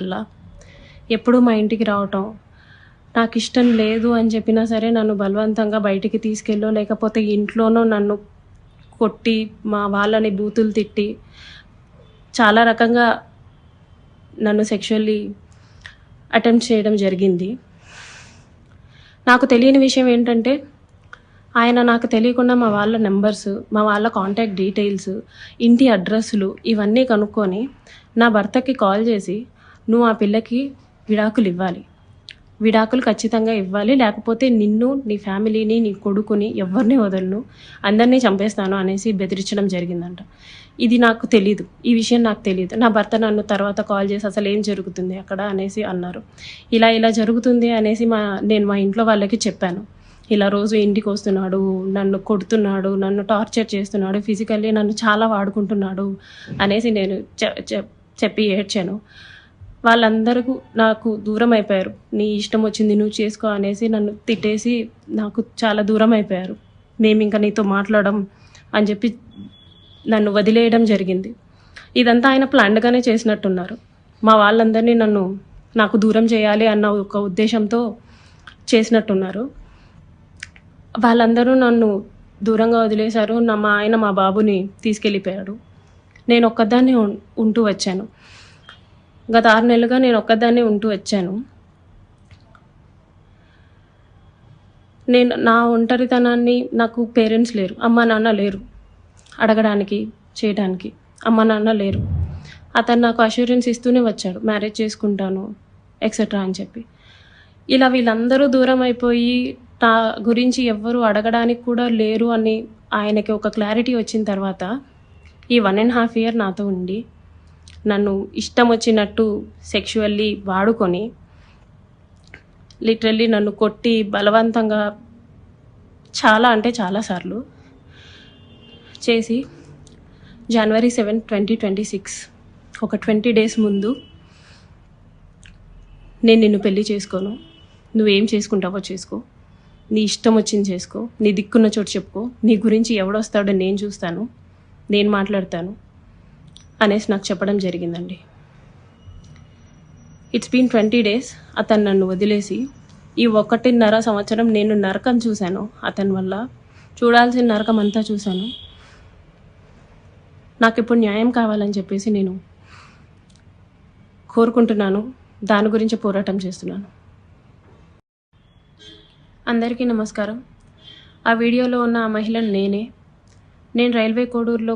వల్ల ఎప్పుడూ మా ఇంటికి రావటం, నాకిష్టం లేదు అని చెప్పినా సరే నన్ను బలవంతంగా బయటికి తీసుకెళ్ళో, లేకపోతే ఇంట్లోనో నన్ను కొట్టి, మా వాళ్ళని బూతులు తిట్టి, చాలా రకంగా నన్ను సెక్షువల్లీ అటెంప్ట్ చేయడం జరిగింది. నాకు తెలియని విషయం ఏంటంటే, ఆయన నాకు తెలియకుండా మా వాళ్ళ నెంబర్స్, మా వాళ్ళ కాంటాక్ట్ డీటెయిల్స్, ఇంటి అడ్రస్లు ఇవన్నీ కనుక్కొని నా భర్తకి కాల్ చేసి, "నువ్వు ఆ పిల్లకి విడాకులు ఇవ్వాలి. విడాకులు ఖచ్చితంగా ఇవ్వాలి. లేకపోతే నిన్ను, నీ ఫ్యామిలీని, నీ కొడుకుని ఎవరిని వదలను. అందరినీ చంపేస్తాను" అనేసి బెదిరించడం జరిగిందంట. ఇది నాకు తెలీదు. ఈ విషయం నాకు తెలీదు. నా భర్త నన్ను తర్వాత కాల్ చేసి అసలు ఏం జరుగుతుంది అక్కడ అనేసి అన్నారు. ఇలా జరుగుతుంది అనేసి నేను మా ఇంట్లో వాళ్ళకి చెప్పాను. ఇలా రోజు ఇంటికి వస్తున్నాడు, నన్ను కొడుతున్నాడు, నన్ను టార్చర్ చేస్తున్నాడు, ఫిజికల్లీ నన్ను చాలా వాడుకుంటున్నాడు అనేసి నేను చెప్పి ఏడ్చాను. వాళ్ళందరూ నాకు దూరం అయిపోయారు. నీ ఇష్టం వచ్చింది నువ్వు చేసుకో అనేసి నన్ను తిట్టేసి నాకు చాలా దూరం అయిపోయారు. మేమింక నీతో మాట్లాడం అని చెప్పి నన్ను వదిలేయడం జరిగింది. ఇదంతా ఆయన ప్లాన్డ్గానే చేసినట్టున్నారు. మా వాళ్ళందరినీ నాకు దూరం చేయాలి అన్న ఒక ఉద్దేశంతో చేసినట్టున్నారు. వాళ్ళందరూ నన్ను దూరంగా వదిలేశారు. మా ఆయన మా బాబుని తీసుకెళ్ళిపోయాడు. నేను ఒక్కదాన్నే ఉంటూ వచ్చాను. గత 6 నెలలుగా నేను ఒక్కదాన్నే ఉంటూ వచ్చాను. నా ఒంటరితనాన్ని, నాకు పేరెంట్స్ లేరు, అమ్మ నాన్న లేరు అడగడానికి, చేయడానికి. అమ్మ నాన్న లేరు. అతను నాకు అష్యూరెన్స్ ఇస్తూనే వచ్చాడు, మ్యారేజ్ చేసుకుంటాను ఎక్సెట్రా అని చెప్పి. ఇలా వీళ్ళందరూ దూరం అయిపోయి నా గురించి ఎవ్వరూ అడగడానికి కూడా లేరు అని ఆయనకి ఒక క్లారిటీ వచ్చిన తర్వాత ఈ 1.5 year నాతో ఉండి నన్ను ఇష్టం వచ్చినట్టు సెక్షువల్లీ వాడుకొని, లిటరల్లీ నన్ను కొట్టి బలవంతంగా చాలా అంటే చాలా సార్లు చేసి January 7, 2026 ఒక 20 days ముందు, నేను నిన్ను పెళ్లి చేసుకోను, నువ్వేం చేసుకుంటావో చేసుకో, నీ ఇష్టం వచ్చింది చేసుకో, నీ దిక్కున్న చోటు చెప్పుకో, నీ గురించి ఎవడొస్తాడో నేను చూస్తాను, నేను మాట్లాడతాను అనేసి నాకు చెప్పడం జరిగిందండి. It's been 20 days. అతను నన్ను వదిలేసి ఈ 1.5 సంవత్సరం నేను నరకం చూశాను. అతని వల్ల చూడాల్సిన నరకం అంతా చూశాను. నాకు ఇప్పుడు న్యాయం కావాలని చెప్పేసి నేను కోరుకుంటున్నాను. దాని గురించి పోరాటం చేస్తున్నాను. అందరికీ నమస్కారం. ఆ వీడియోలో ఉన్న ఆ మహిళను నేను రైల్వే కోడూరులో